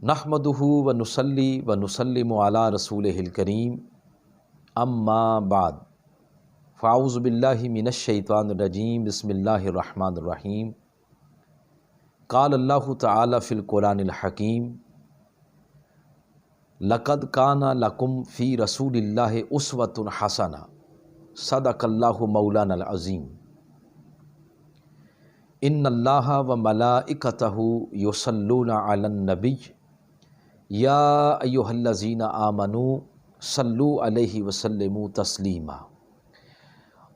نحمدہ و نصلی و نسلم علی رسولہ الکریم اما بعد فاعوذ باللہ من الشیطان الرجیم بسم اللہ الرحمن الرحیم قال اللہ تعالی فی القرآن الحکیم لقد کان لکم فی رسول اللہ اسوۃ حسنہ صدق اللہ مولانا العظیم ان اللہ و ملائکتہ یصلون علی النبی یا ایہا الذین آمنوا صلو علیہ وسلموا تسلیما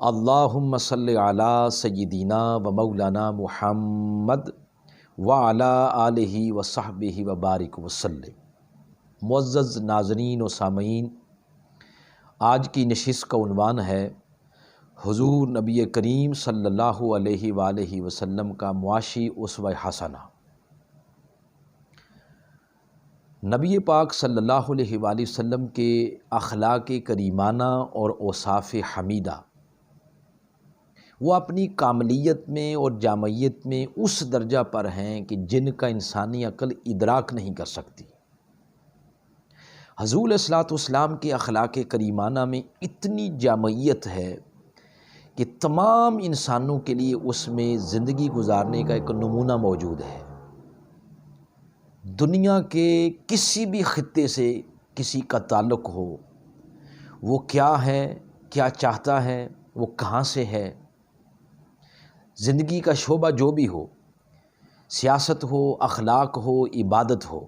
اللہم صلی علی سیدنا و مولانا محمد وعلی آلہ وصحبہ وبارک وسلم۔ معزز ناظرین و سامعین، آج کی نشست کا عنوان ہے حضور نبی کریم صلی اللہ علیہ وآلہ وسلم کا معاشی اسوہ حسنہ۔ نبی پاک صلی اللہ علیہ وآلہ وسلم کے اخلاق کریمانہ اور اوصاف حمیدہ وہ اپنی کاملیت میں اور جامعیت میں اس درجہ پر ہیں کہ جن کا انسانی عقل ادراک نہیں کر سکتی۔ حضور علیہ الصلوۃ والسلام کے اخلاق کریمانہ میں اتنی جامعیت ہے کہ تمام انسانوں کے لیے اس میں زندگی گزارنے کا ایک نمونہ موجود ہے۔ دنیا کے کسی بھی خطے سے کسی کا تعلق ہو، وہ کیا ہے، کیا چاہتا ہے، وہ کہاں سے ہے، زندگی کا شعبہ جو بھی ہو، سیاست ہو، اخلاق ہو، عبادت ہو،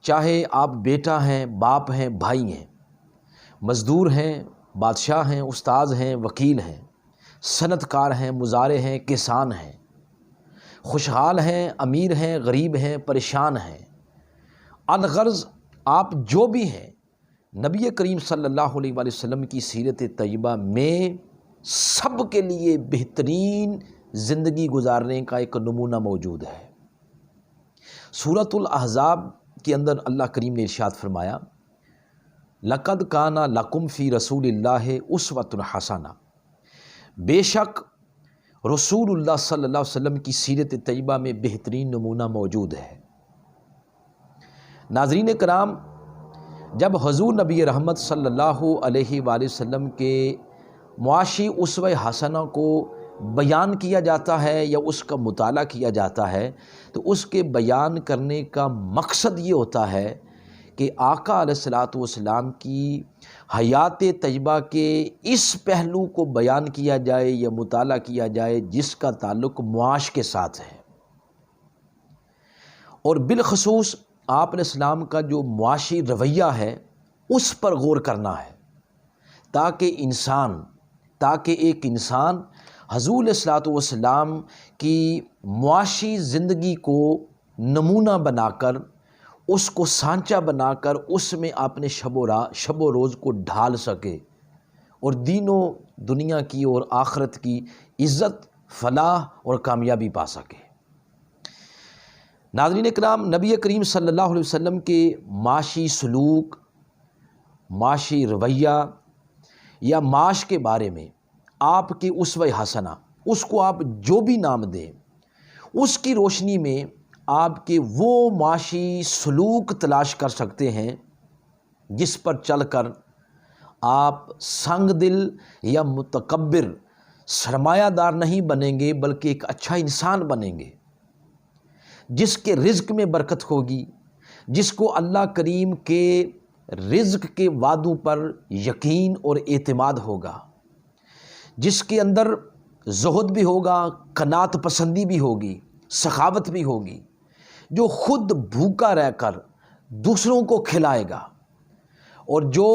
چاہے آپ بیٹا ہیں، باپ ہیں، بھائی ہیں، مزدور ہیں، بادشاہ ہیں، استاذ ہیں، وکیل ہیں، صنعت کار ہیں، مزارع ہیں، کسان ہیں، خوشحال ہیں، امیر ہیں، غریب ہیں، پریشان ہیں، الغرض آپ جو بھی ہیں، نبی کریم صلی اللہ علیہ وآلہ وسلم کی سیرت طیبہ میں سب کے لیے بہترین زندگی گزارنے کا ایک نمونہ موجود ہے۔ سورۃ الاحزاب کے اندر اللہ کریم نے ارشاد فرمایا لقد کان لکم فی رسول اللہ اسوۃ حسنہ، بے شک رسول اللہ صلی اللہ علیہ وسلم کی سیرت طیبہ میں بہترین نمونہ موجود ہے۔ ناظرین کرام، جب حضور نبی رحمت صلی اللہ علیہ وآلہ وسلم کے معاشی اسوہ حسنہ کو بیان کیا جاتا ہے یا اس کا مطالعہ کیا جاتا ہے تو اس کے بیان کرنے کا مقصد یہ ہوتا ہے کہ آقا علیہ الصلوۃ والسلام کی حیات طیبہ کے اس پہلو کو بیان کیا جائے یا مطالعہ کیا جائے جس کا تعلق معاش کے ساتھ ہے، اور بالخصوص آپ علیہ السلام کا جو معاشی رویہ ہے اس پر غور کرنا ہے، تاکہ ایک انسان حضور علیہ الصلوۃ والسلام کی معاشی زندگی کو نمونہ بنا کر، اس کو سانچہ بنا کر اس میں اپنے شب و روز کو ڈھال سکے اور دین و دنیا کی اور آخرت کی عزت، فلاح اور کامیابی پا سکے۔ ناظرین کرام، نبی کریم صلی اللہ علیہ وسلم کے معاشی سلوک، معاشی رویہ یا معاش کے بارے میں آپ کے اسوہ حسنہ، اس کو آپ جو بھی نام دیں، اس کی روشنی میں آپ کے وہ معاشی سلوک تلاش کر سکتے ہیں جس پر چل کر آپ سنگ دل یا متکبر سرمایہ دار نہیں بنیں گے، بلکہ ایک اچھا انسان بنیں گے، جس کے رزق میں برکت ہوگی، جس کو اللہ کریم کے رزق کے وعدوں پر یقین اور اعتماد ہوگا، جس کے اندر زہد بھی ہوگا، قناعت پسندی بھی ہوگی، سخاوت بھی ہوگی، جو خود بھوکا رہ کر دوسروں کو کھلائے گا اور جو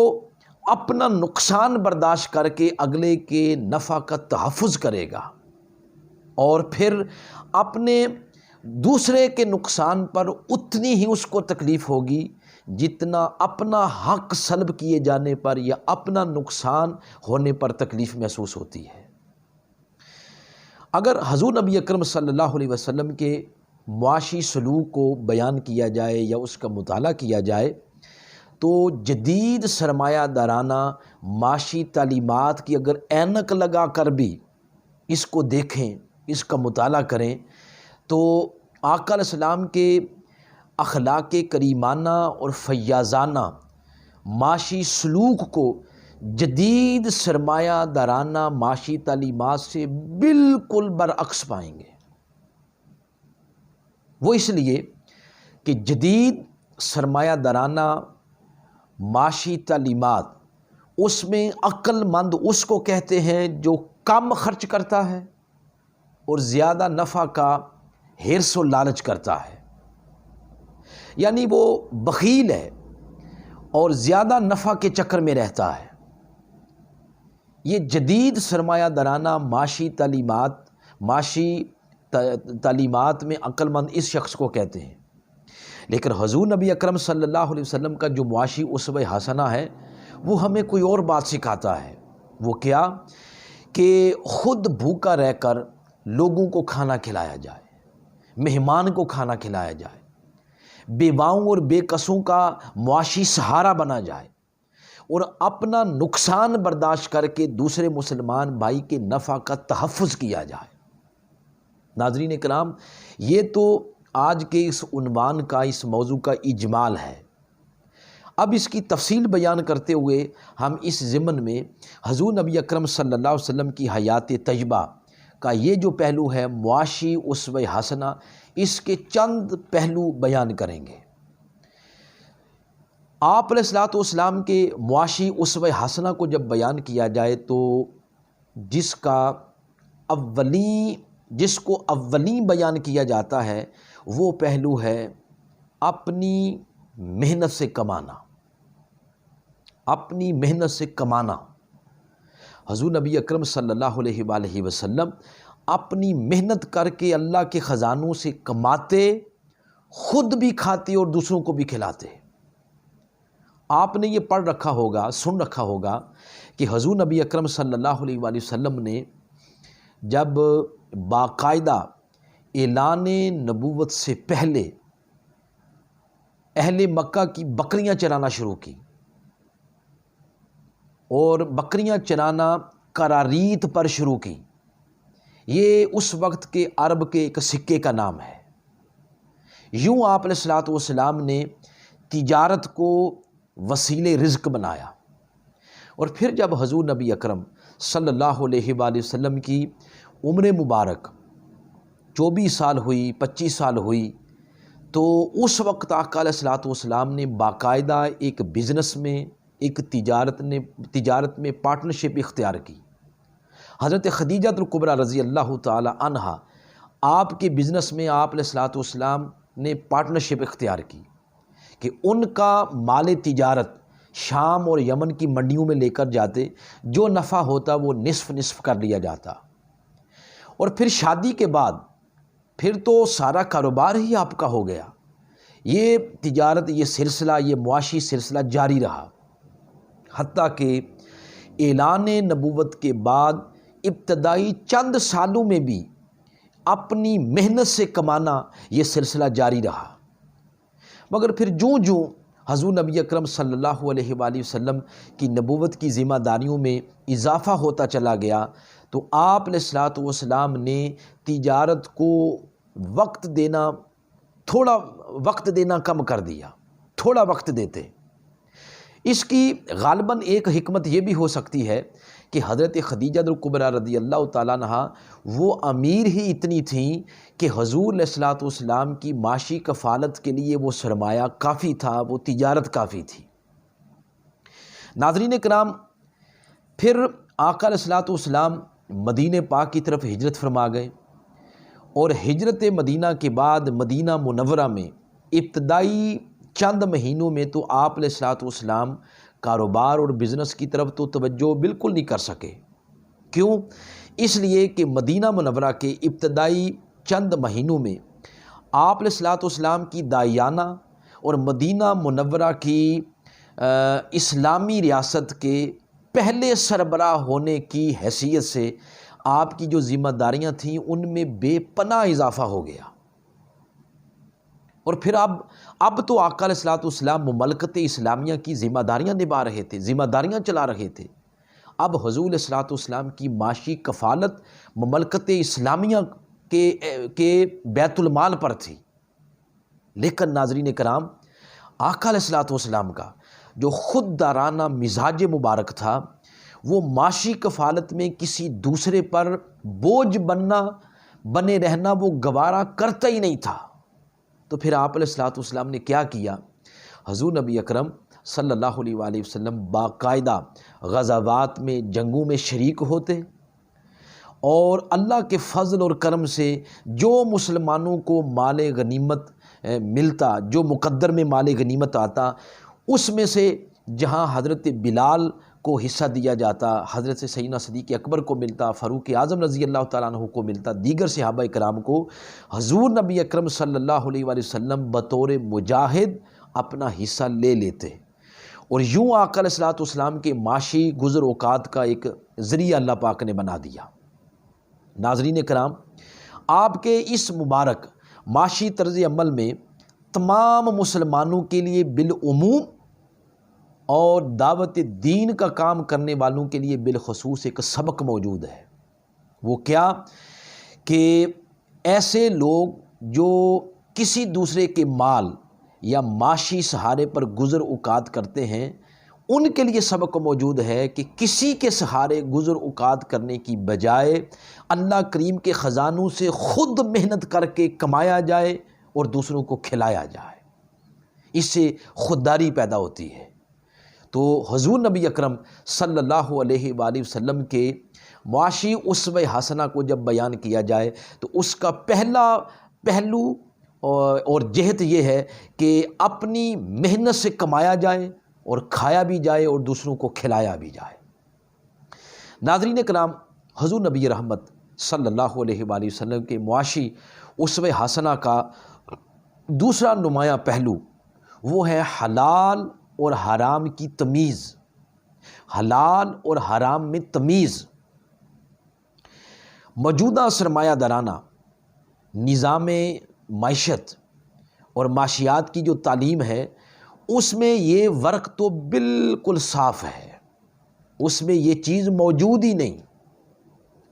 اپنا نقصان برداشت کر کے اگلے کے نفع کا تحفظ کرے گا، اور پھر اپنے دوسرے کے نقصان پر اتنی ہی اس کو تکلیف ہوگی جتنا اپنا حق سلب کیے جانے پر یا اپنا نقصان ہونے پر تکلیف محسوس ہوتی ہے۔ اگر حضور نبی اکرم صلی اللہ علیہ وسلم کے معاشی سلوک کو بیان کیا جائے یا اس کا مطالعہ کیا جائے تو جدید سرمایہ دارانہ معاشی تعلیمات کی اگر اینک لگا کر بھی اس کو دیکھیں، اس کا مطالعہ کریں تو آقا علیہ السلام کے اخلاق کریمانہ اور فیاضانہ معاشی سلوک کو جدید سرمایہ دارانہ معاشی تعلیمات سے بالکل برعکس پائیں گے۔ وہ اس لیے کہ جدید سرمایہ دارانہ معاشی تعلیمات، اس میں عقل مند اس کو کہتے ہیں جو کم خرچ کرتا ہے اور زیادہ نفع کا حرص و لالچ کرتا ہے، یعنی وہ بخیل ہے اور زیادہ نفع کے چکر میں رہتا ہے۔ یہ جدید سرمایہ دارانہ معاشی تعلیمات میں عقل مند اس شخص کو کہتے ہیں۔ لیکن حضور نبی اکرم صلی اللہ علیہ وسلم کا جو معاشی اسوہ حسنہ ہے وہ ہمیں کوئی اور بات سکھاتا ہے۔ وہ کیا؟ کہ خود بھوکا رہ کر لوگوں کو کھانا کھلایا جائے، مہمان کو کھانا کھلایا جائے، بیواؤں اور بے کسوں کا معاشی سہارا بنا جائے اور اپنا نقصان برداشت کر کے دوسرے مسلمان بھائی کے نفع کا تحفظ کیا جائے۔ ناظرین کرام، یہ تو آج کے اس عنوان کا، اس موضوع کا اجمال ہے۔ اب اس کی تفصیل بیان کرتے ہوئے ہم اس ضمن میں حضور نبی اکرم صلی اللہ علیہ وسلم کی حیات طیبہ کا یہ جو پہلو ہے معاشی اسوہ حسنہ، اس کے چند پہلو بیان کریں گے۔ آپ علیہ الصلوۃ والسلام کے معاشی اسوہ حسنہ کو جب بیان کیا جائے تو جس کو اولین بیان کیا جاتا ہے وہ پہلو ہے اپنی محنت سے کمانا۔ اپنی محنت سے کمانا۔ حضور نبی اکرم صلی اللہ علیہ وآلہ وسلم اپنی محنت کر کے اللہ کے خزانوں سے کماتے، خود بھی کھاتے اور دوسروں کو بھی کھلاتے۔ آپ نے یہ پڑھ رکھا ہوگا، سن رکھا ہوگا کہ حضور نبی اکرم صلی اللہ علیہ وآلہ وسلم نے جب باقاعدہ اعلان نبوت سے پہلے اہل مکہ کی بکریاں چرانا شروع کی، اور بکریاں چرانا قراریت پر شروع کی۔ یہ اس وقت کے عرب کے ایک سکے کا نام ہے۔ یوں آپ علیہ الصلوۃ والسلام نے تجارت کو وسیلے رزق بنایا، اور پھر جب حضور نبی اکرم صلی اللہ علیہ وآلہ وسلم کی عمر مبارک 24 سال ہوئی، 25 سال ہوئی، تو اس وقت آقا علیہ الصلوۃ والسلام نے باقاعدہ ایک بزنس میں، ایک تجارت میں پارٹنرشپ اختیار کی۔ حضرت خدیجہ الکبریٰ رضی اللہ تعالی عنہا، آپ کے بزنس میں آپ علیہ الصلوۃ والسلام نے پارٹنرشپ اختیار کی کہ ان کا مال تجارت شام اور یمن کی منڈیوں میں لے کر جاتے، جو نفع ہوتا وہ نصف نصف کر لیا جاتا، اور پھر شادی کے بعد پھر تو سارا کاروبار ہی آپ کا ہو گیا۔ یہ تجارت، یہ سلسلہ، یہ معاشی سلسلہ جاری رہا، حتیٰ کہ اعلان نبوت کے بعد ابتدائی چند سالوں میں بھی اپنی محنت سے کمانا یہ سلسلہ جاری رہا۔ مگر پھر جوں حضور نبی اکرم صلی اللہ علیہ وآلہ وسلم کی نبوت کی ذمہ داریوں میں اضافہ ہوتا چلا گیا تو آپ علیہ الصلوۃ والسلام نے تجارت کو تھوڑا وقت دینا کم کر دیا، تھوڑا وقت دیتے۔ اس کی غالباً ایک حکمت یہ بھی ہو سکتی ہے کہ حضرت خدیجہ الکبریٰ رضی اللہ تعالیٰ عنہا وہ امیر ہی اتنی تھیں کہ حضور علیہ الصلوۃ والسلام کی معاشی کفالت کے لیے وہ سرمایہ کافی تھا، وہ تجارت کافی تھی۔ ناظرین کرام، پھر آقا علیہ الصلوۃ والسلام مدینہ پاک کی طرف ہجرت فرما گئے، اور ہجرت مدینہ کے بعد مدینہ منورہ میں ابتدائی چند مہینوں میں تو آپ علیہ الصلوۃ والسلام کاروبار اور بزنس کی طرف تو توجہ بالکل نہیں کر سکے۔ کیوں؟ اس لیے کہ مدینہ منورہ کے ابتدائی چند مہینوں میں آپ علیہ الصلوۃ والسلام کی داعیانہ اور مدینہ منورہ کی اسلامی ریاست کے پہلے سربراہ ہونے کی حیثیت سے آپ کی جو ذمہ داریاں تھیں ان میں بے پناہ اضافہ ہو گیا، اور پھر اب تو آقا علیہ الصلوۃ والسلام مملکت اسلامیہ کی ذمہ داریاں نبھا رہے تھے، ذمہ داریاں چلا رہے تھے۔ اب حضور علیہ الصلوۃ والسلام کی معاشی کفالت مملکت اسلامیہ کے بیت المال پر تھی۔ لیکن ناظرین کرام، آقا علیہ الصلوۃ والسلام کا جو خود دارانہ مزاج مبارک تھا، وہ معاشی کفالت میں کسی دوسرے پر بوجھ بنے رہنا وہ گوارا کرتا ہی نہیں تھا۔ تو پھر آپ علیہ الصلوۃ والسلام نے کیا کیا؟ حضور نبی اکرم صلی اللہ علیہ وآلہ وسلم باقاعدہ غزوات میں، جنگوں میں شریک ہوتے، اور اللہ کے فضل اور کرم سے جو مسلمانوں کو مال غنیمت ملتا، جو مقدر میں مال غنیمت آتا، اس میں سے جہاں حضرت بلال کو حصہ دیا جاتا، حضرت سیدنا صدیق اکبر کو ملتا، فاروق اعظم رضی اللہ تعالیٰ عنہ کو ملتا، دیگر صحابہ کرام کو، حضور نبی اکرم صلی اللہ علیہ وآلہ وسلم بطور مجاہد اپنا حصہ لے لیتے، اور یوں آقا علیہ الصلوۃ والسلام کے معاشی گزر اوقات کا ایک ذریعہ اللہ پاک نے بنا دیا۔ ناظرین کرام، آپ کے اس مبارک معاشی طرز عمل میں تمام مسلمانوں کے لیے بالعموم اور دعوت دین کا کام کرنے والوں کے لیے بالخصوص ایک سبق موجود ہے۔ وہ کیا؟ کہ ایسے لوگ جو کسی دوسرے کے مال یا معاشی سہارے پر گزر اوقات کرتے ہیں، ان کے لیے سبق موجود ہے کہ کسی کے سہارے گزر اوقات کرنے کی بجائے اللہ کریم کے خزانوں سے خود محنت کر کے کمایا جائے اور دوسروں کو کھلایا جائے، اس سے خودداری پیدا ہوتی ہے۔ تو حضور نبی اکرم صلی اللہ علیہ وآلہ وسلم کے معاشی اسوہ حسنہ کو جب بیان کیا جائے تو اس کا پہلا پہلو اور جہت یہ ہے کہ اپنی محنت سے کمایا جائے اور کھایا بھی جائے اور دوسروں کو کھلایا بھی جائے۔ ناظرین کرام، حضور نبی رحمت صلی اللہ علیہ وآلہ وسلم کے معاشی اسوہ حسنہ کا دوسرا نمایاں پہلو وہ ہے حلال اور حرام کی تمیز۔ حلال اور حرام میں تمیز۔ موجودہ سرمایہ دارانہ نظام معیشت اور معاشیات کی جو تعلیم ہے، اس میں یہ ورق تو بالکل صاف ہے، اس میں یہ چیز موجود ہی نہیں۔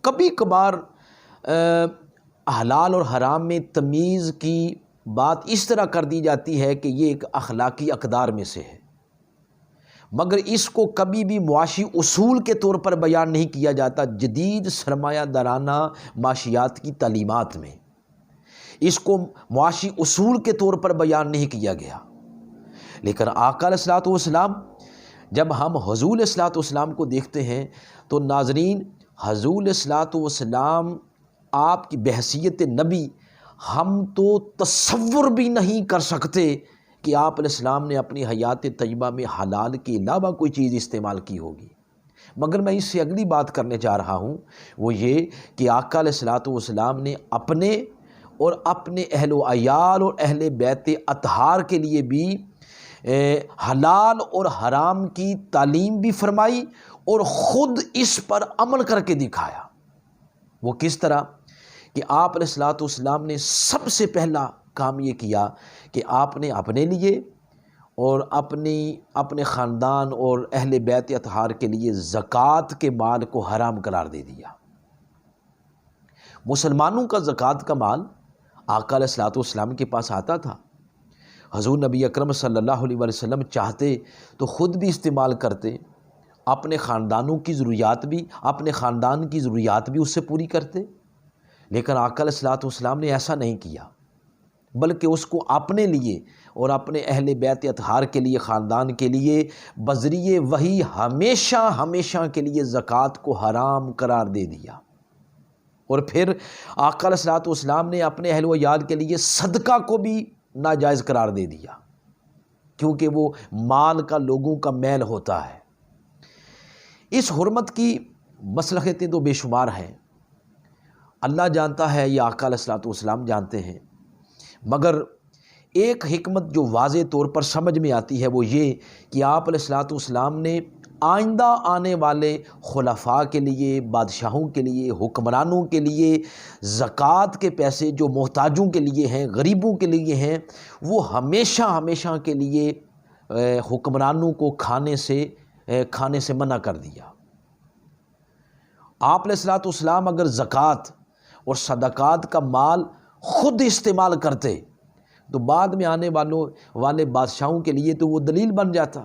کبھی کبھار حلال اور حرام میں تمیز کی بات اس طرح کر دی جاتی ہے کہ یہ ایک اخلاقی اقدار میں سے ہے، مگر اس کو کبھی بھی معاشی اصول کے طور پر بیان نہیں کیا جاتا جدید سرمایہ دارانہ معاشیات کی تعلیمات میں۔ اس کو معاشی اصول کے طور پر بیان نہیں کیا گیا۔ لیکن آقا علیہ الصلوۃ والسلام، جب ہم حضور علیہ الصلوۃ والسلام کو دیکھتے ہیں تو ناظرین، حضور علیہ الصلوۃ والسلام آپ کی بحیثیت نبی ہم تو تصور بھی نہیں کر سکتے کہ آپ علیہ السلام نے اپنی حیات طیبہ میں حلال کے علاوہ کوئی چیز استعمال کی ہوگی۔ مگر میں اس سے اگلی بات کرنے جا رہا ہوں، وہ یہ کہ آقا علیہ الصلوۃ والسلام نے اپنے اور اپنے اہل و عیال اور اہل بیت اطہار کے لیے بھی حلال اور حرام کی تعلیم بھی فرمائی اور خود اس پر عمل کر کے دکھایا۔ وہ کس طرح؟ کہ آپ علیہ الصلوۃ والسلام نے سب سے پہلا کام یہ کیا کہ آپ نے اپنے لیے اور اپنے خاندان اور اہل بیت اطہار کے لیے زکوٰۃ کے مال کو حرام قرار دے دیا۔ مسلمانوں کا زکوٰۃ کا مال آقا علیہ الصلوۃ والسلام کے پاس آتا تھا۔ حضور نبی اکرم صلی اللہ علیہ وسلم چاہتے تو خود بھی استعمال کرتے، اپنے خاندان کی ضروریات بھی اس سے پوری کرتے، لیکن آقا علیہ الصلوۃ والسلام نے ایسا نہیں کیا، بلکہ اس کو اپنے لیے اور اپنے اہل بیت اطہار کے لیے، خاندان کے لیے بذریعہ وحی ہمیشہ کے لیے زکوٰۃ کو حرام قرار دے دیا۔ اور پھر آقا علیہ الصلوۃ والسلام نے اپنے اہل و عیال کے لیے صدقہ کو بھی ناجائز قرار دے دیا، کیونکہ وہ مال کا لوگوں کا میل ہوتا ہے۔ اس حرمت کی مصلحتیں تو بے شمار ہیں، اللہ جانتا ہے، یہ آقا علیہ الصلوۃ والسلام جانتے ہیں، مگر ایک حکمت جو واضح طور پر سمجھ میں آتی ہے وہ یہ کہ آپ علیہ الصلوۃ والسلام نے آئندہ آنے والے خلفاء کے لیے، بادشاہوں کے لیے، حکمرانوں کے لیے زکوٰۃ کے پیسے جو محتاجوں کے لیے ہیں، غریبوں کے لیے ہیں، وہ ہمیشہ کے لیے حکمرانوں کو کھانے سے منع کر دیا۔ آپ علیہ الصلوۃ والسلام اگر زکوٰۃ اور صدقات کا مال خود استعمال کرتے تو بعد میں آنے والے بادشاہوں کے لیے تو وہ دلیل بن جاتا۔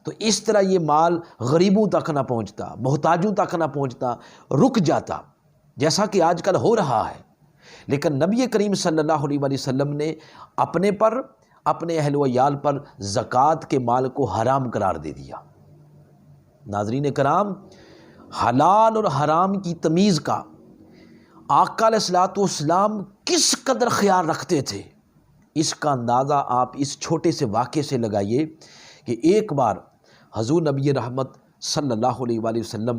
تو اس طرح یہ مال غریبوں تک نہ پہنچتا، محتاجوں تک نہ پہنچتا، رک جاتا، جیسا کہ آج کل ہو رہا ہے۔ لیکن نبی کریم صلی اللہ علیہ وآلہ وسلم نے اپنے پر، اپنے اہل و عیال پر زکوٰۃ کے مال کو حرام قرار دے دیا۔ ناظرین کرام، حلال اور حرام کی تمیز کا آقا علیہ الصلوۃ والسلام کس قدر خیال رکھتے تھے، اس کا اندازہ آپ اس چھوٹے سے واقعے سے لگائیے کہ ایک بار حضور نبی رحمت صلی اللہ علیہ وآلہ وسلم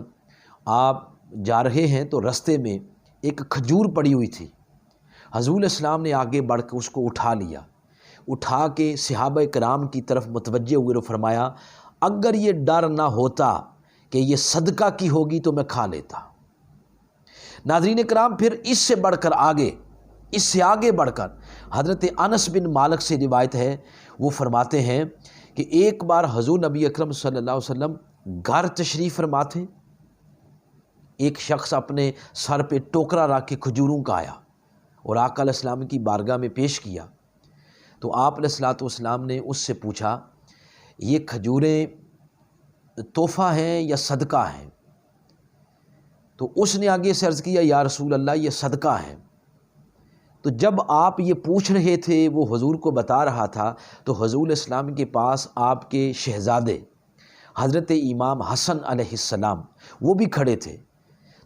آپ جا رہے ہیں تو رستے میں ایک کھجور پڑی ہوئی تھی۔ حضور السلام نے آگے بڑھ کے اس کو اٹھا لیا، اٹھا کے صحابہ کرام کی طرف متوجہ ہوئے اور فرمایا اگر یہ ڈر نہ ہوتا کہ یہ صدقہ کی ہوگی تو میں کھا لیتا۔ ناظرین کرام، پھر اس سے بڑھ کر آگے، اس سے آگے بڑھ کر حضرت انس بن مالک سے روایت ہے، وہ فرماتے ہیں کہ ایک بار حضور نبی اکرم صلی اللہ علیہ وسلم گھر تشریف فرما تھے، ایک شخص اپنے سر پہ ٹوکرا رکھ کے کھجوروں کا آیا اور آقا علیہ السلام کی بارگاہ میں پیش کیا۔ تو آپ علیہ الصلوۃ والسلام نے اس سے پوچھا یہ کھجوریں تحفہ ہیں یا صدقہ ہیں؟ تو اس نے آگے سے عرض کیا یا رسول اللہ یہ صدقہ ہیں۔ تو جب آپ یہ پوچھ رہے تھے، وہ حضور کو بتا رہا تھا، تو حضور السلام کے پاس آپ کے شہزادے حضرت امام حسن علیہ السلام وہ بھی کھڑے تھے۔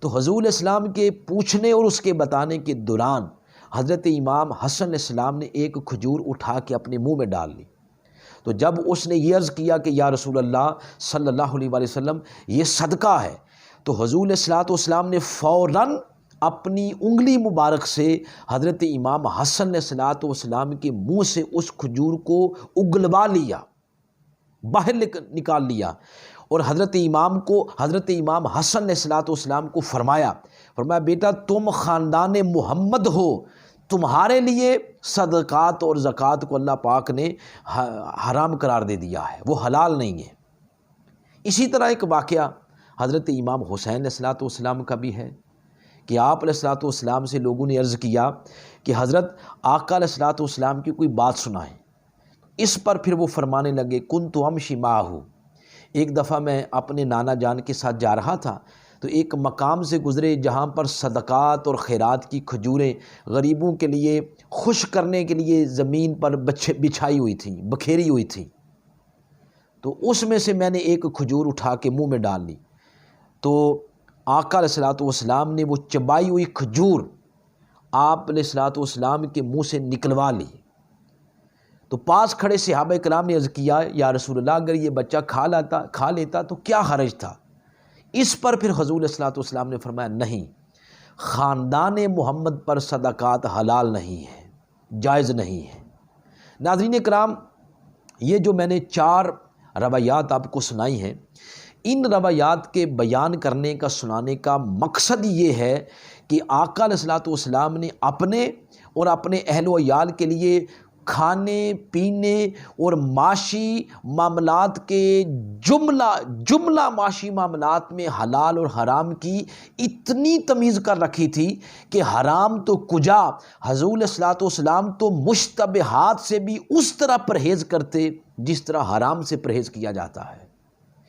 تو حضور السلام کے پوچھنے اور اس کے بتانے کے دوران حضرت امام حسن علیہ السلام نے ایک کھجور اٹھا کے اپنے منہ میں ڈال لی۔ تو جب اس نے یہ عرض کیا کہ یا رسول اللہ صلی اللہ علیہ وآلہ وسلم یہ صدقہ ہے، تو حضور الصلوۃ والسلام نے فوراً اپنی انگلی مبارک سے حضرت امام حسن علیہ الصلوۃ والسلام کے منہ سے اس کھجور کو اگلوا لیا، باہر نکال لیا، اور حضرت امام حسن علیہ الصلوۃ والسلام کو فرمایا بیٹا تم خاندان محمد ہو، تمہارے لیے صدقات اور زکوٰۃ کو اللہ پاک نے حرام قرار دے دیا ہے، وہ حلال نہیں ہے۔ اسی طرح ایک واقعہ حضرت امام حسین علیہ الصلوۃ والسلام کا بھی ہے کہ آپ علیہ الصلوۃ والسلام سے لوگوں نے عرض کیا کہ حضرت آقا علیہ الصلوۃ والسلام کی کوئی بات سنائیں۔ اس پر پھر وہ فرمانے لگے کنت امشی معہ، ایک دفعہ میں اپنے نانا جان کے ساتھ جا رہا تھا تو ایک مقام سے گزرے جہاں پر صدقات اور خیرات کی کھجوریں غریبوں کے لیے خوش کرنے کے لیے زمین پر بچھائی ہوئی تھیں، بکھیری ہوئی تھیں۔ تو اس میں سے میں نے ایک کھجور اٹھا کے منہ میں ڈال لی، تو آقا علیہ الصلوۃ والسلام نے وہ چبائی ہوئی کھجور آپ علیہ الصلوۃ والسلام کے منہ سے نکلوا لی۔ تو پاس کھڑے صحابہ کرام نے عرض کیا یا رسول اللہ اگر یہ بچہ کھا لیتا تو کیا حرج تھا؟ اس پر پھر حضور علیہ الصلوۃ والسلام نے فرمایا نہیں، خاندان محمد پر صدقات حلال نہیں ہے، جائز نہیں ہے۔ ناظرین کرام، یہ جو میں نے 4 روایات آپ کو سنائی ہیں، ان روایات کے بیان کرنے کا، سنانے کا مقصد یہ ہے کہ آقا علیہ الصلوۃ والسلام نے اپنے اور اپنے اہل و عیال کے لیے کھانے پینے اور معاشی معاملات کے جملہ معاشی معاملات میں حلال اور حرام کی اتنی تمیز کر رکھی تھی کہ حرام تو کجا، حضور علیہ الصلوۃ والسلام تو مشتبہات سے بھی اس طرح پرہیز کرتے جس طرح حرام سے پرہیز کیا جاتا ہے۔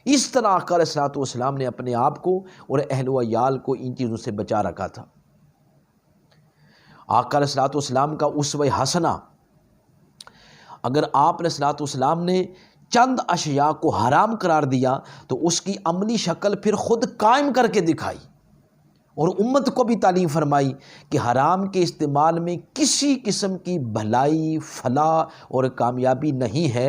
اس طرح آقا علیہ الصلوۃ والسلام نے اپنے آپ کو اور اہل و عیال کو ان چیزوں سے بچا رکھا تھا۔ آقا علیہ الصلوۃ والسلام کا اسوہ حسنہ، اگر آپ علیہ الصلوۃ والسلام نے چند اشیاء کو حرام قرار دیا تو اس کی عملی شکل پھر خود قائم کر کے دکھائی اور امت کو بھی تعلیم فرمائی کہ حرام کے استعمال میں کسی قسم کی بھلائی، فلاح اور کامیابی نہیں ہے۔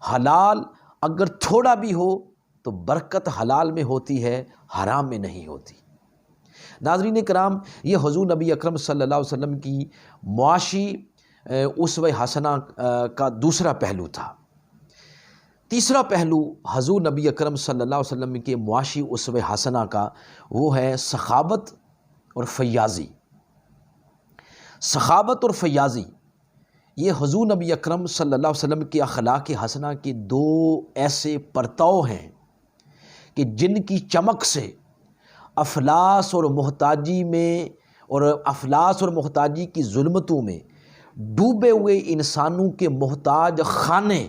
حلال اگر تھوڑا بھی ہو تو برکت حلال میں ہوتی ہے، حرام میں نہیں ہوتی۔ ناظرین کرام، یہ حضور نبی اکرم صلی اللہ علیہ وسلم کی معاشی اسوہ حسنہ کا دوسرا پہلو تھا۔ تیسرا پہلو حضور نبی اکرم صلی اللہ علیہ وسلم کے معاشی اسوہ حسنہ کا وہ ہے سخاوت اور فیاضی۔ سخاوت اور فیاضی یہ حضور نبی اکرم صلی اللہ علیہ وسلم کے اخلاق حسنہ کے 2 ایسے پرتاؤ ہیں کہ جن کی چمک سے افلاس اور محتاجی کی ظلمتوں میں ڈوبے ہوئے انسانوں کے محتاج خانے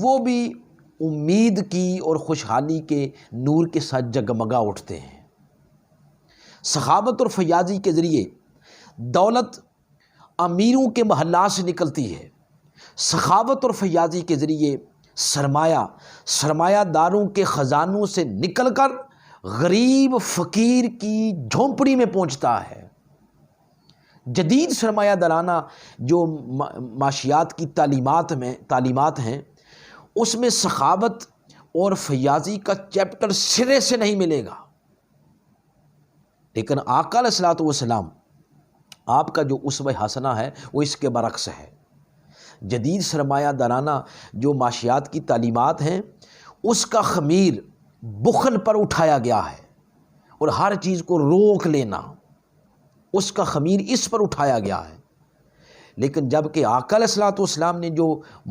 وہ بھی امید کی اور خوشحالی کے نور کے ساتھ جگمگا اٹھتے ہیں۔ سخاوت اور فیاضی کے ذریعے دولت امیروں کے محلات سے نکلتی ہے۔ سخاوت اور فیاضی کے ذریعے سرمایہ داروں کے خزانوں سے نکل کر غریب فقیر کی جھونپڑی میں پہنچتا ہے۔ جدید سرمایہ دارانہ جو معاشیات کی تعلیمات ہیں اس میں سخاوت اور فیاضی کا چیپٹر سرے سے نہیں ملے گا، لیکن آقا علیہ الصلوۃ والسلام آپ کا جو اسوہ حسنہ ہے وہ اس کے برعکس ہے۔ جدید سرمایہ دارانہ جو معاشیات کی تعلیمات ہیں اس کا خمیر بخل پر اٹھایا گیا ہے اور ہر چیز کو روک لینا، اس کا خمیر اس پر اٹھایا گیا ہے۔ لیکن جب کہ آقا علیہ الصلوۃ والسلام نے جو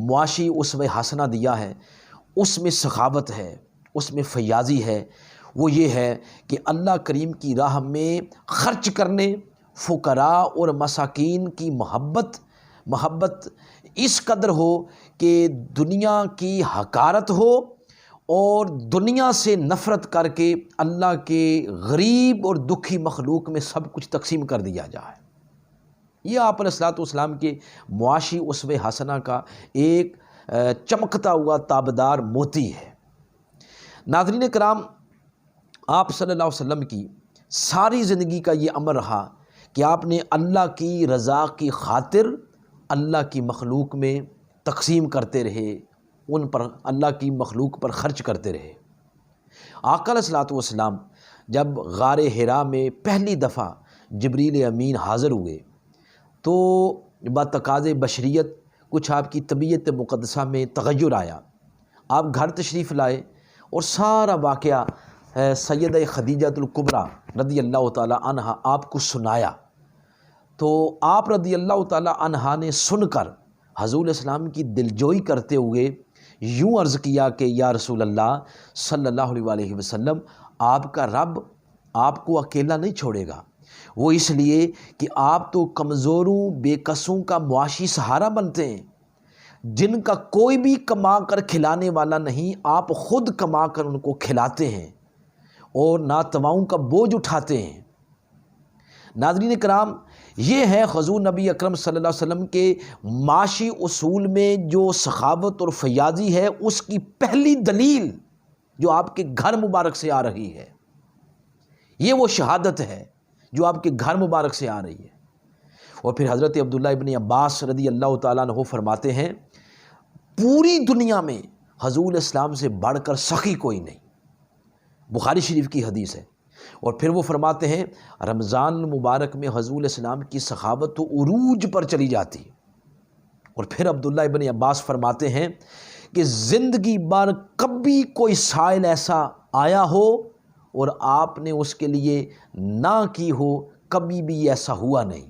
معاشی اسوہ حسنہ دیا ہے اس میں سخاوت ہے، اس میں فیاضی ہے، وہ یہ ہے کہ اللہ کریم کی راہ میں خرچ کرنے، فقراء اور مساکین کی محبت اس قدر ہو کہ دنیا کی حقارت ہو اور دنیا سے نفرت کر کے اللہ کے غریب اور دکھی مخلوق میں سب کچھ تقسیم کر دیا جائے۔ یہ آپ علیہ الصلوۃ والسلام کے معاشی اسوہ حسنہ کا ایک چمکتا ہوا تابدار موتی ہے۔ ناظرین کرام، آپ صلی اللہ علیہ وسلم کی ساری زندگی کا یہ عمل رہا کہ آپ نے اللہ کی رضا کی خاطر اللہ کی مخلوق میں تقسیم کرتے رہے، ان پر اللہ کی مخلوق پر خرچ کرتے رہے۔ آقا علیہ الصلوۃ والسلام جب غار حرا میں پہلی دفعہ جبریل امین حاضر ہوئے تو بتقاضِ بشریت کچھ آپ کی طبیعت مقدسہ میں تغیر آیا۔ آپ گھر تشریف لائے اور سارا واقعہ سیدہ خدیجہ الکبریٰ رضی اللہ تعالی عنہا آپ کو سنایا، تو آپ رضی اللہ تعالی عنہا نے سن کر حضور علیہ السلام کی دلجوئی کرتے ہوئے یوں عرض کیا کہ یا رسول اللہ صلی اللہ علیہ وسلم، آپ کا رب آپ کو اکیلا نہیں چھوڑے گا، وہ اس لیے کہ آپ تو کمزوروں بے کسوں کا معاشی سہارا بنتے ہیں، جن کا کوئی بھی کما کر کھلانے والا نہیں، آپ خود کما کر ان کو کھلاتے ہیں اور ناتواؤں کا بوجھ اٹھاتے ہیں۔ ناظرین کرام، یہ ہے حضور نبی اکرم صلی اللہ علیہ وسلم کے معاشی اصول میں جو سخاوت اور فیاضی ہے اس کی پہلی دلیل جو آپ کے گھر مبارک سے آ رہی ہے۔ یہ وہ شہادت ہے جو آپ کے گھر مبارک سے آ رہی ہے۔ اور پھر حضرت عبداللہ ابن عباس رضی اللہ تعالیٰ عنہ فرماتے ہیں پوری دنیا میں حضور اسلام سے بڑھ کر سخی کوئی نہیں، بخاری شریف کی حدیث ہے۔ اور پھر وہ فرماتے ہیں رمضان المبارک میں حضور اسلام کی سخاوت تو عروج پر چلی جاتی۔ اور پھر عبداللہ ابن عباس فرماتے ہیں کہ زندگی بھر کبھی کوئی سائل ایسا آیا ہو اور آپ نے اس کے لیے نہ کی ہو، کبھی بھی ایسا ہوا نہیں،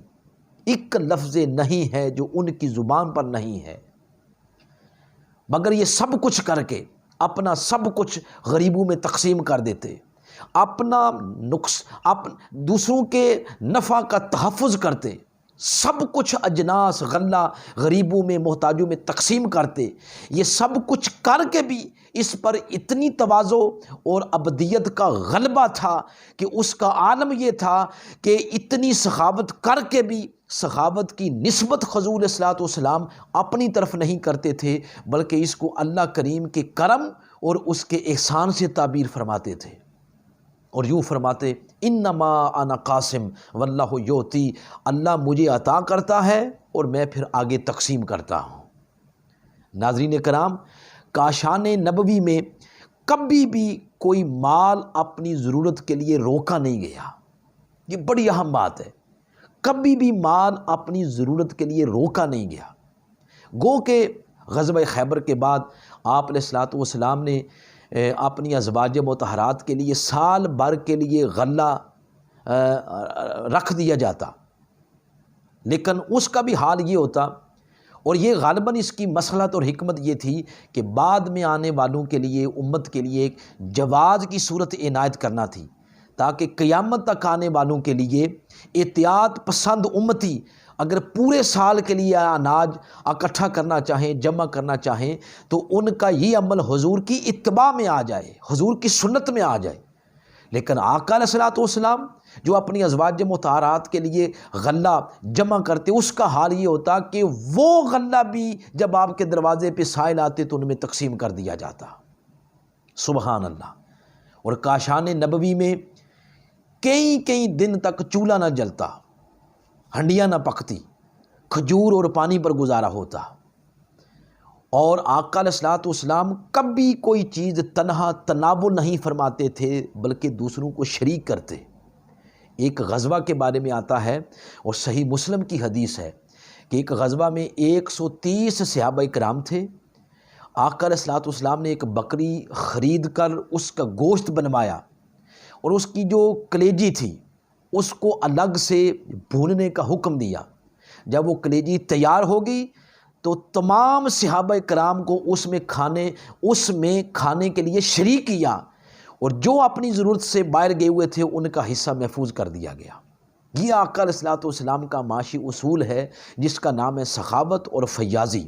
ایک لفظ نہیں ہے جو ان کی زبان پر نہیں ہے، مگر یہ سب کچھ کر کے اپنا سب کچھ غریبوں میں تقسیم کر دیتے، اپنا دوسروں کے نفع کا تحفظ کرتے، سب کچھ اجناس غلہ غریبوں میں محتاجوں میں تقسیم کرتے۔ یہ سب کچھ کر کے بھی اس پر اتنی تواضع اور ابدیت کا غلبہ تھا کہ اس کا عالم یہ تھا کہ اتنی سخاوت کر کے بھی سخاوت کی نسبت حضور علیہ الصلوۃ والسلام اپنی طرف نہیں کرتے تھے، بلکہ اس کو اللہ کریم کے کرم اور اس کے احسان سے تعبیر فرماتے تھے، اور یوں فرماتے انما انا قاسم واللہ یؤتی، اللہ مجھے عطا کرتا ہے اور میں پھر آگے تقسیم کرتا ہوں۔ ناظرین کرام، کاشان نبوی میں کبھی بھی کوئی مال اپنی ضرورت کے لیے روکا نہیں گیا، یہ بڑی اہم بات ہے، کبھی بھی مال اپنی ضرورت کے لیے روکا نہیں گیا۔ گو کہ غزوہ خیبر کے بعد آپ علیہ الصلوۃ والسلام نے اپنی ازواج مطہرات کے لیے سال بھر کے لیے غلہ رکھ دیا جاتا، لیکن اس کا بھی حال یہ ہوتا، اور یہ غالباً اس کی مصلحت اور حکمت یہ تھی کہ بعد میں آنے والوں کے لیے امت کے لیے ایک جواز کی صورت عنایت کرنا تھی، تاکہ قیامت تک آنے والوں کے لیے احتیاط پسند امتی اگر پورے سال کے لیے اناج اکٹھا کرنا چاہیں، جمع کرنا چاہیں، تو ان کا یہ عمل حضور کی اتباع میں آ جائے، حضور کی سنت میں آ جائے۔ لیکن آقا علیہ الصلوۃ والسلام جو اپنی ازواج مطہرات کے لیے غلہ جمع کرتے، اس کا حال یہ ہوتا کہ وہ غلہ بھی جب آپ کے دروازے پہ سائل آتے تو ان میں تقسیم کر دیا جاتا۔ سبحان اللہ۔ اور کاشان نبوی میں کئی دن تک چولہا نہ جلتا، ہنڈیاں نہ پکتی، کھجور اور پانی پر گزارا ہوتا، اور آقا علیہ الصلوۃ والسلام کبھی کوئی چیز تنہا تناول نہیں فرماتے تھے بلکہ دوسروں کو شریک کرتے۔ ایک غزوہ کے بارے میں آتا ہے اور صحیح مسلم کی حدیث ہے کہ ایک غزوہ میں 130 صحابہ کرام تھے۔ آقا علیہ الصلوۃ والسلام نے ایک بکری خرید کر اس کا گوشت بنوایا اور اس کی جو کلیجی تھی اس کو الگ سے بھوننے کا حکم دیا۔ جب وہ کلیجی تیار ہو گئی تو تمام صحابہ کرام کو اس میں کھانے کے لیے شریک کیا، اور جو اپنی ضرورت سے باہر گئے ہوئے تھے ان کا حصہ محفوظ کر دیا گیا۔ یہ آقا علیہ الصلوۃ والسلام کا معاشی اصول ہے جس کا نام ہے سخاوت اور فیاضی۔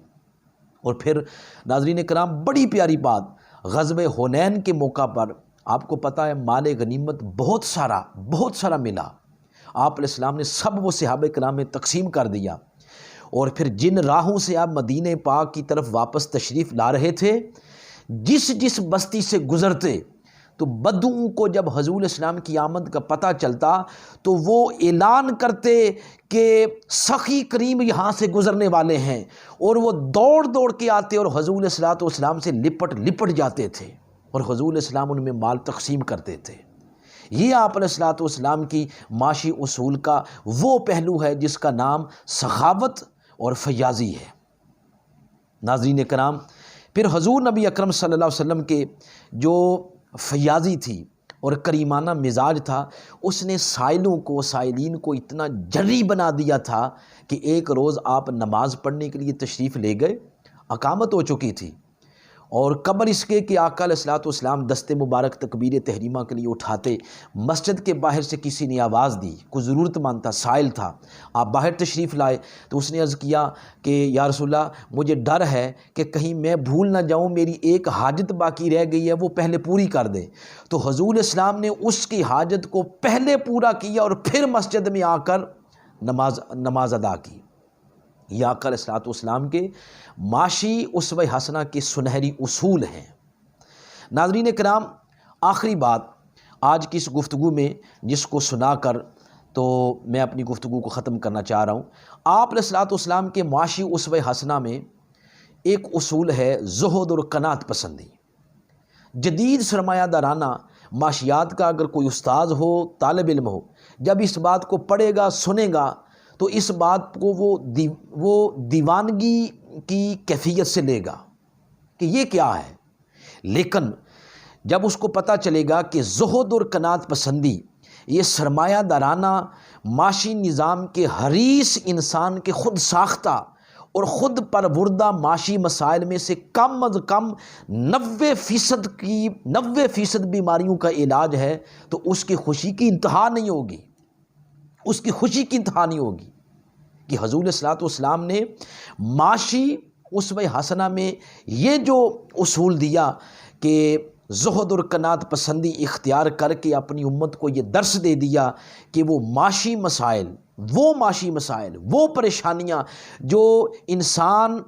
اور پھر ناظرین کرام، بڑی پیاری بات، غزوہ حنین کے موقع پر آپ کو پتہ ہے مال غنیمت بہت سارا ملا۔ آپ علیہ السلام نے سب وہ صحابہ کرام میں تقسیم کر دیا، اور پھر جن راہوں سے آپ مدینہ پاک کی طرف واپس تشریف لا رہے تھے، جس بستی سے گزرتے تو بدوؤں کو جب حضور علیہ السلام کی آمد کا پتہ چلتا تو وہ اعلان کرتے کہ سخی کریم یہاں سے گزرنے والے ہیں، اور وہ دوڑ کے آتے اور حضور علیہ الصلوۃ والسلام سے لپٹ جاتے تھے، اور حضور علیہ السلام ان میں مال تقسیم کرتے تھے۔ یہ آپ علیہ الصلوۃ والسلام کی معاشی اصول کا وہ پہلو ہے جس کا نام سخاوت اور فیاضی ہے۔ ناظرین کرام، پھر حضور نبی اکرم صلی اللہ علیہ وسلم کے جو فیاضی تھی اور کریمانہ مزاج تھا، اس نے سائلین کو اتنا جری بنا دیا تھا کہ ایک روز آپ نماز پڑھنے کے لیے تشریف لے گئے، اقامت ہو چکی تھی، اور قبل اس کے کہ آقا علیہ الصلوۃ والسلام دست مبارک تکبیر تحریمہ کے لیے اٹھاتے، مسجد کے باہر سے کسی نے آواز دی، کوئی ضرورت مند تھا، سائل تھا، آپ باہر تشریف لائے تو اس نے عرض کیا کہ یا رسول اللہ، مجھے ڈر ہے کہ کہیں میں بھول نہ جاؤں، میری ایک حاجت باقی رہ گئی ہے، وہ پہلے پوری کر دے۔ تو حضور السلام نے اس کی حاجت کو پہلے پورا کیا اور پھر مسجد میں آ کر نماز ادا کی۔ یہ آقا علیہ الصلوۃ والسلام کے معاشی اسوہ حسنہ کے سنہری اصول ہیں۔ ناظرین کرام، آخری بات آج کی اس گفتگو میں جس کو سنا کر تو میں اپنی گفتگو کو ختم کرنا چاہ رہا ہوں، آپ علیہ الصلوۃ والسلام کے معاشی اسوہ حسنہ میں ایک اصول ہے زہد اور قناعت پسندی۔ جدید سرمایہ دارانہ معاشیات کا اگر کوئی استاذ ہو، طالب علم ہو، جب اس بات کو پڑھے گا، سنے گا، تو اس بات کو وہ دیوانگی کی کیفیت سے لے گا کہ یہ کیا ہے۔ لیکن جب اس کو پتہ چلے گا کہ زہد اور قناعت پسندی یہ سرمایہ دارانہ معاشی نظام کے حریص انسان کے خود ساختہ اور خود پروردہ معاشی مسائل میں سے کم از کم 90% بیماریوں کا علاج ہے، تو اس کی خوشی کی انتہا نہیں ہوگی، کہ حضور علیہ الصلوۃ والسلام نے معاشی اسوہ حسنہ میں یہ جو اصول دیا کہ زہد اور قناعت پسندی اختیار کر کے اپنی امت کو یہ درس دے دیا کہ وہ معاشی مسائل، وہ پریشانیاں جو انسان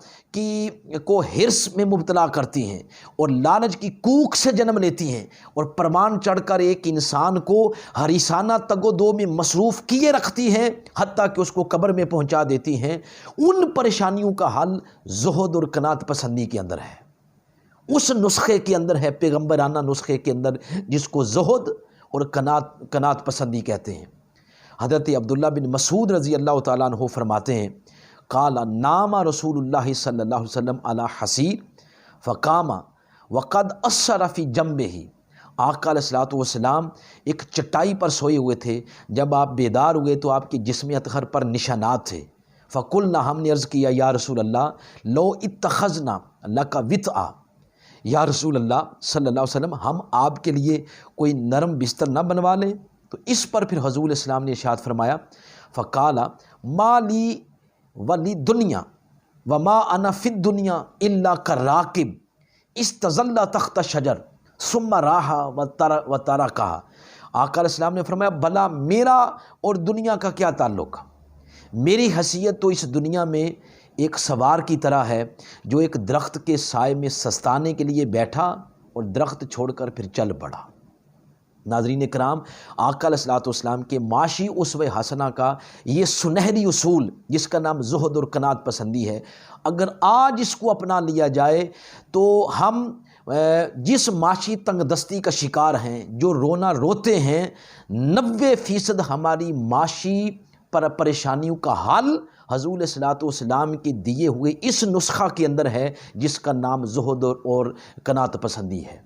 کو حرص میں مبتلا کرتی ہیں اور لالچ کی کوکھ سے جنم لیتی ہیں اور پروان چڑھ کر ایک انسان کو حریصانہ تگ و دو میں مصروف کیے رکھتی ہیں، حتیٰ کہ اس کو قبر میں پہنچا دیتی ہیں، ان پریشانیوں کا حل زہد اور قناعت پسندی کے اندر ہے، اس نسخے کے اندر ہے، پیغمبرانہ نسخے کے اندر، جس کو زہد اور قناعت پسندی کہتے ہیں۔ حضرت عبداللہ بن مسعود رضی اللہ تعالیٰ عنہ فرماتے ہیں، قال نام رسول اللہ صلی اللہ علیہ وسلم علی حصیر فقام وقد اثر فی جنبہ۔ آقا علیہ الصلوۃ والسلام ایک چٹائی پر سوئے ہوئے تھے، جب آپ بیدار ہوئے تو آپ کے جسم اطہر پر نشانات تھے۔ فقلنا، ہم نے عرض کیا، یا رسول اللہ لو اتخذنا لک وطأ، یا رسول اللہ صلی اللہ علیہ وسلم ہم آپ کے لیے کوئی نرم بستر نہ بنوا لیں؟ تو اس پر پھر حضور علیہ السلام نے ارشاد فرمایا، فقال ما لی ولی دنیا وما انا فی الدنیا الا کراکب استظل تحت شجر ثم راح و ترکھا۔ آقا علیہ السلام نے فرمایا بھلا میرا اور دنیا کا کیا تعلق؟ میری حیثیت تو اس دنیا میں ایک سوار کی طرح ہے جو ایک درخت کے سائے میں سستانے کے لیے بیٹھا اور درخت چھوڑ کر پھر چل پڑا۔ ناظرین کرام، آقا علیہ السلام کے معاشی اسوہ حسنہ کا یہ سنہری اصول جس کا نام زہد اور قناعت پسندی ہے، اگر آج اس کو اپنا لیا جائے تو ہم جس معاشی تنگ دستی کا شکار ہیں، جو رونا روتے ہیں، 90% ہماری معاشی پریشانیوں کا حل حضور صلی والسلام کے دیے ہوئے اس نسخہ کے اندر ہے جس کا نام زہد اور قناعت پسندی ہے۔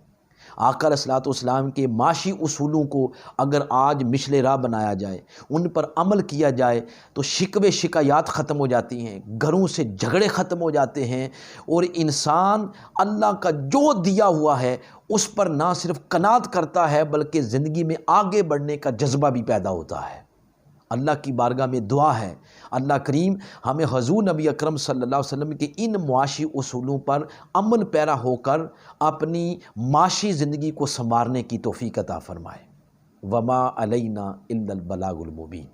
آقا علیہ السلام کے معاشی اصولوں کو اگر آج مشل راہ بنایا جائے، ان پر عمل کیا جائے تو شکوے شکایات ختم ہو جاتی ہیں، گھروں سے جھگڑے ختم ہو جاتے ہیں، اور انسان اللہ کا جو دیا ہوا ہے اس پر نہ صرف قناعت کرتا ہے بلکہ زندگی میں آگے بڑھنے کا جذبہ بھی پیدا ہوتا ہے۔ اللہ کی بارگاہ میں دعا ہے اللہ کریم ہمیں حضور نبی اکرم صلی اللہ علیہ وسلم کے ان معاشی اصولوں پر عمل پیرا ہو کر اپنی معاشی زندگی کو سنوارنے کی توفیق عطا فرمائے۔ وما علینا الا البلاغ المبین۔